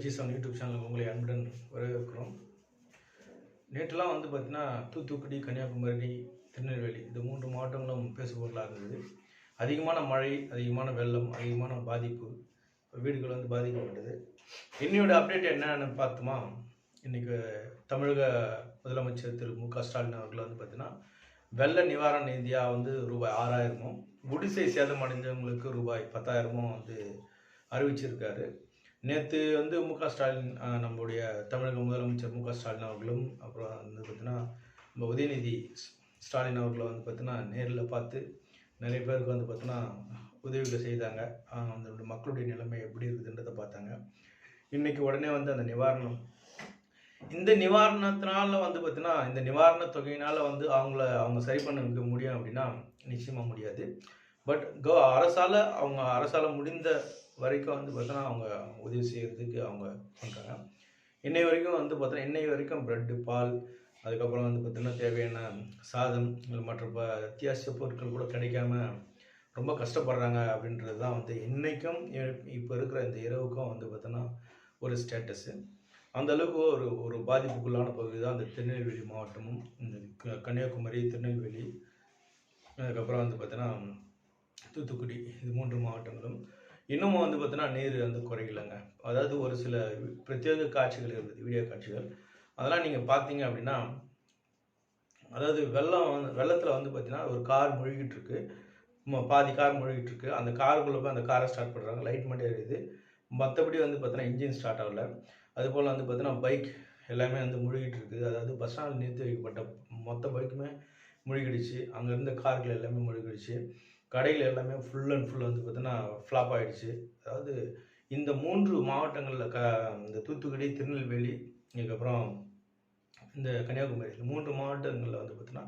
G7 YouTube சேனலுக்கு உங்களை அன்புடன் வரவேற்கிறோம். நேற்றுலாம் வந்து பார்த்தீங்கன்னா தூத்துக்குடி, கன்னியாகுமரி, திருநெல்வேலி இந்த 3 மாவட்டங்களும் பேசுபொருளாக இருந்தது. அதிகமான மழை, அதிகமான வெள்ளம், அதிகமான பாதிப்பு, வீடுகள் வந்து பாதிக்கப்பட்டது. இன்னையோட அப்டேட் என்னன்னு பார்த்தோமா, இன்றைக்கி தமிழக முதலமைச்சர் திரு மு.க. ஸ்டாலின் அவர்கள் வந்து பார்த்தீங்கன்னா வெள்ள நிவாரண நிதியாக வந்து ரூபாய் 6000மும், குடிசை சேதமடைந்தவங்களுக்கு ரூபாய் 10,000மும் வந்து அறிவிச்சிருக்காரு. நேற்று வந்து மு.க. ஸ்டாலின் நம்மளுடைய தமிழக முதலமைச்சர் மு.க. ஸ்டாலின் அவர்களும் அப்புறம் வந்து பார்த்திங்கன்னா நம்ம உதயநிதி ஸ்டாலின் அவர்களை வந்து பார்த்திங்கன்னா நேரில் பார்த்து நிறைய பேருக்கு வந்து பார்த்திங்கன்னா உதவிகள் செய்தாங்க. அந்த மக்களுடைய நிலைமை எப்படி இருக்குதுன்றதை பார்த்தாங்க. இன்றைக்கி உடனே வந்து அந்த இந்த நிவாரணத்தினால வந்து பார்த்திங்கன்னா இந்த நிவாரண தொகையினால் வந்து அவங்க சரி பண்ண வைக்க முடியும் அப்படின்னா நிச்சயமாக முடியாது. பட் அரசால் முடிந்த வரைக்கும் வந்து பார்த்தோன்னா அவங்க உதவி செய்கிறதுக்கு அவங்க பண்ணுறாங்க. இன்னை வரைக்கும் வந்து பார்த்தோன்னா ப்ரெட்டு, பால், அதுக்கப்புறம் வந்து பார்த்தோன்னா தேவையான சாதம், மற்ற அத்தியாவசிய பொருட்கள் கூட கிடைக்காம ரொம்ப கஷ்டப்படுறாங்க அப்படின்றது தான் வந்து இன்றைக்கும் இப்போ இருக்கிற இந்த இரவுக்கும் வந்து பார்த்தோன்னா ஒரு ஸ்டேட்டஸு. அந்தளவுக்கு ஒரு பாதிப்புக்குள்ளான பகுதி தான் இந்த திருநெல்வேலி மாவட்டமும், இந்த கன்னியாகுமரி, திருநெல்வேலி, அதுக்கப்புறம் வந்து பார்த்தோன்னா தூத்துக்குடி, இது 3 மாவட்டங்களும். இன்னமும் வந்து பார்த்தீங்கன்னா நீர் வந்து குறையலைங்க. அதாவது ஒரு சில பிரத்யேக காட்சிகள் இருக்குது, வீடியோ காட்சிகள். அதெல்லாம் நீங்கள் பார்த்தீங்க அப்படின்னா, அதாவது வெள்ளத்தில் வந்து பார்த்தீங்கன்னா ஒரு கார் முழுகிட்டு இருக்கு, பாதி கார் முழுகிட்டு இருக்கு. அந்த காருக்குள்ளே போய் அந்த காரை ஸ்டார்ட் பண்ணுறாங்க, லைட் மட்டும் எரியுது. மற்றபடி வந்து பார்த்தீங்கன்னா இன்ஜின் ஸ்டார்ட் ஆகலை. அதுபோல் வந்து பார்த்தீங்கன்னா பைக் எல்லாமே வந்து முழுகிட்டு இருக்குது. அதாவது பஸ் ஸ்டாண்டில் நிறுத்தி வைக்கப்பட்ட மொத்த பைக்குமே முழுகிடுச்சு. அங்கே இருந்த கார்கள் எல்லாமே முழுகிடுச்சு. கடைகள் எல்லாமே ஃபுல் அண்ட் ஃபுல் வந்து பார்த்தீங்கன்னா ஃப்ளாப் ஆகிடுச்சு. அதாவது இந்த 3 மாவட்டங்களில் இந்த தூத்துக்குடி, திருநெல்வேலி, இதுக்கப்புறம் இந்த கன்னியாகுமரி, 3 மாவட்டங்களில் வந்து பார்த்தீங்கன்னா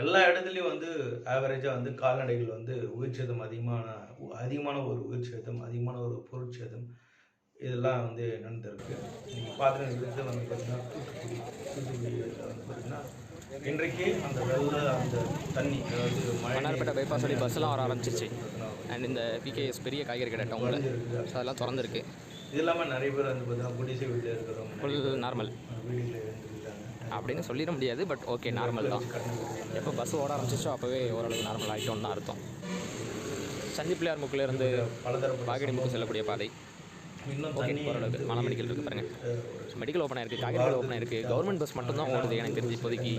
எல்லா இடத்துலையும் வந்து ஆவரேஜாக வந்து கால்நடைகள் வந்து உயிர் சேதம் அதிகமான ஒரு உயிர் சேதம், அதிகமான ஒரு பொருட்சேதம் இதெல்லாம் வந்து நடந்திருக்கு. நீங்கள் பார்த்துட்டு வந்து பார்த்தீங்கன்னா தூத்துக்குடியில் வந்து பார்த்தீங்கன்னா இன்றைக்கு அந்த அந்த தண்ணி, அதாவது மன்னார்பேட்டை பைபாஸ் வழி பஸ்ஸெல்லாம் வர ஆரம்பிச்சிச்சு. அண்ட் இந்த பிகேஎஸ் பெரிய காய்கறி கடை டவுனில் ஸோ அதெல்லாம் திறந்துருக்கு. இது இல்லாமல் நிறைய பேர் வந்து பார்த்தீங்கன்னா குடிசை வீட்டில் இருக்கிறவங்க ஃபுல் நார்மல் வீட்டில் இருந்துருக்காங்க அப்படின்னு சொல்லிட முடியாது. பட் ஓகே, நார்மல் தான். எப்போ பஸ் ஓட ஆரம்பிச்சிச்சோ அப்போவே ஓரளவுக்கு நார்மல் ஆகிட்டோன்னு தான் அர்த்தம். சந்திப்பிள்ளையார் முக்கிலேருந்து வாகடிமுக்கு செல்லக்கூடிய பாதை ஓகே ஓரளவுக்கு. மலை மெடிக்கல் இருக்குது பாருங்கள், மெடிக்கல் ஓப்பன் ஆயிருக்கு, காய்கறி ஓப்பன் ஆயிருக்கு. கவர்மெண்ட் பஸ் மட்டும்தான் ஓடுது எனக்கு தெரிஞ்சு இப்போதைக்கு.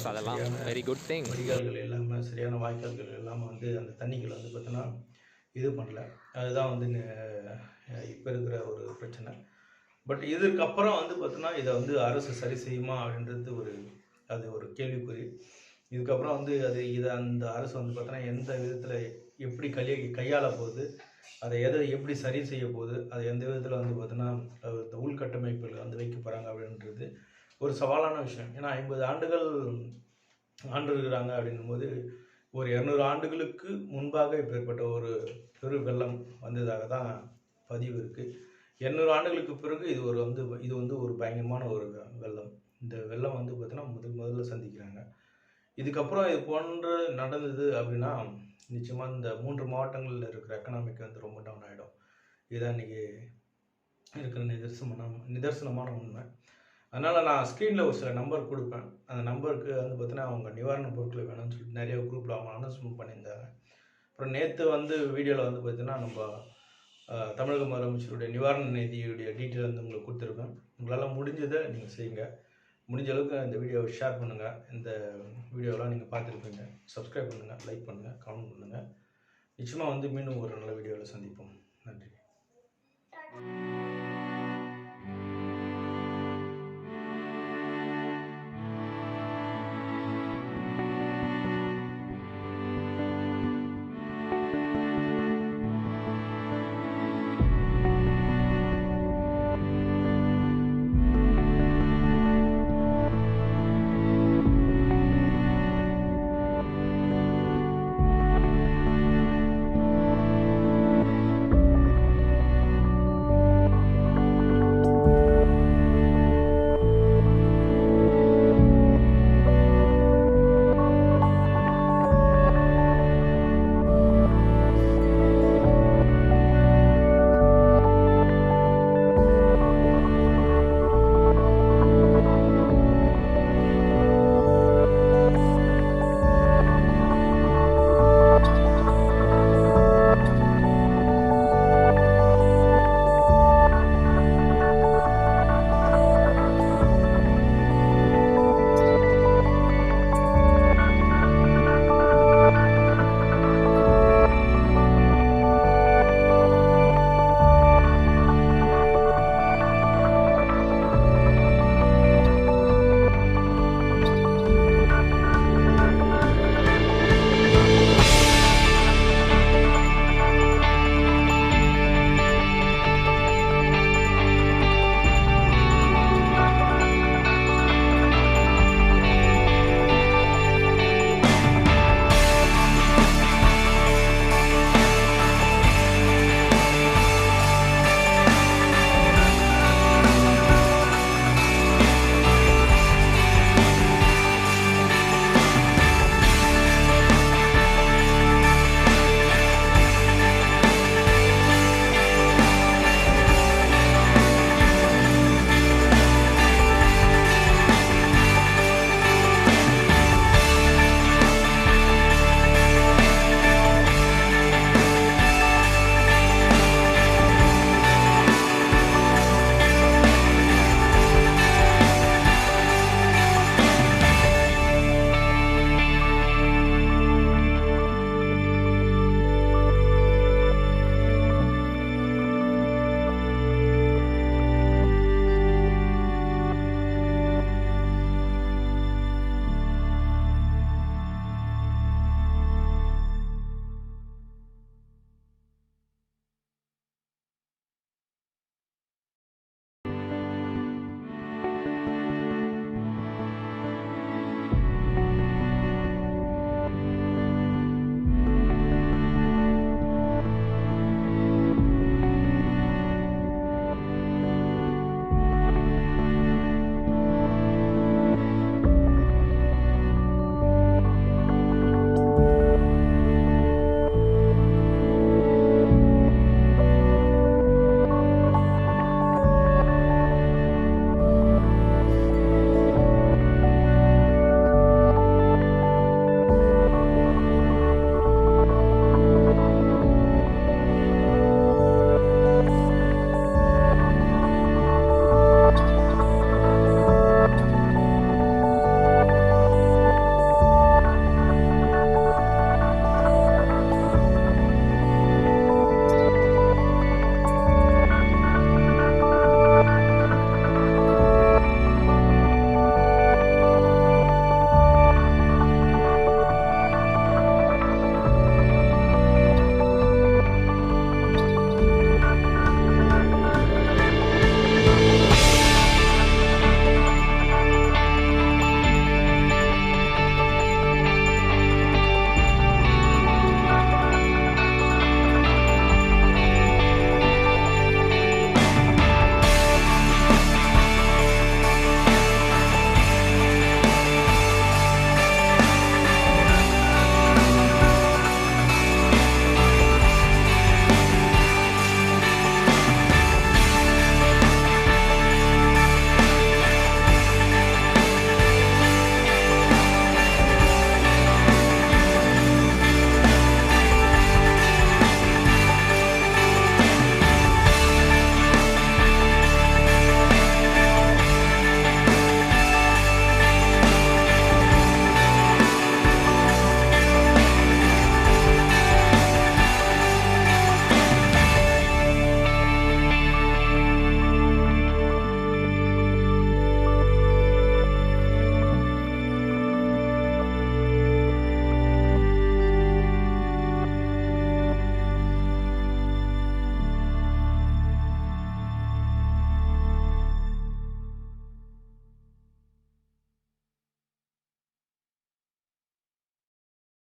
ஸோ அதெல்லாம் வெரி குட் திங். வடிகால்கள் எல்லாமே சரியான வாய்க்கால்கள் எல்லாமே வந்து அந்த தண்ணிகள் வந்து பார்த்தீங்கன்னா இது பண்ணல. அதுதான் வந்து இப்போ இருக்கிற ஒரு பிரச்சனை. பட் இதுக்கப்புறம் வந்து பார்த்தோன்னா இதை வந்து அரசு சரி செய்யுமா அப்படின்றது அது ஒரு கேள்விக்குறி. இதுக்கப்புறம் வந்து அந்த அரசு வந்து பார்த்தோன்னா எந்த விதத்தில் எப்படி கையாள போகுது, அதை எப்படி சரி செய்ய போகுது, அது எந்த விதத்தில் வந்து பார்த்தோன்னா உள்கட்டமைப்புகள் வந்து வைக்க போகிறாங்க அப்படின்றது ஒரு சவாலான விஷயம். ஏன்னா 50 ஆண்டுகள் ஆண்டிருக்கிறாங்க அப்படின்னும்போது ஒரு 200 ஆண்டுகளுக்கு முன்பாக இப்போ ஏற்பட்ட ஒரு பெரு வெள்ளம் வந்ததாக தான் பதிவு இருக்குது. 200 ஆண்டுகளுக்கு பிறகு இது வந்து ஒரு பயங்கரமான ஒரு வெள்ளம். இந்த வெள்ளம் வந்து பார்த்தீங்கன்னா முதல்ல சந்திக்கிறாங்க. இதுக்கப்புறம் இது போன்று நடந்தது அப்படின்னா நிச்சயமாக இந்த 3 மாவட்டங்களில் இருக்கிற எக்கனாமிக் வந்து ரொம்ப டவுன் ஆகிடும். இதுதான் இன்றைக்கி இருக்கிற நிதர்சனமான உண்மை. அதனால் நான் ஸ்க்ரீனில் ஒரு சில நம்பர் கொடுப்பேன். அந்த நம்பருக்கு வந்து பார்த்தீங்கன்னா அவங்க நிவாரணப் பொருட்கள் வேணும்னு சொல்லிட்டு நிறைய குரூப்பில் அவங்க அனௌன்ஸ்மெண்ட் பண்ணியிருந்தாங்க. அப்புறம் நேற்று வந்து வீடியோவில் வந்து பார்த்தீங்கன்னா நம்ம தமிழக முதலமைச்சருடைய நிவாரண நிதியுடைய டீட்டெயில் வந்து உங்களுக்கு கொடுத்துருக்கேன். உங்களால் முடிஞ்சதை நீங்கள் செய்யுங்க. முடிஞ்ச அளவுக்கு இந்த வீடியோவை ஷேர் பண்ணுங்கள். இந்த வீடியோவெலாம் நீங்கள் பார்த்துருப்பீங்க. சப்ஸ்கிரைப் பண்ணுங்கள், லைக் பண்ணுங்கள், கமெண்ட் பண்ணுங்கள். நிச்சயமாக வந்து மீண்டும் ஒரு நல்ல வீடியோவில் சந்திப்போம். நன்றி.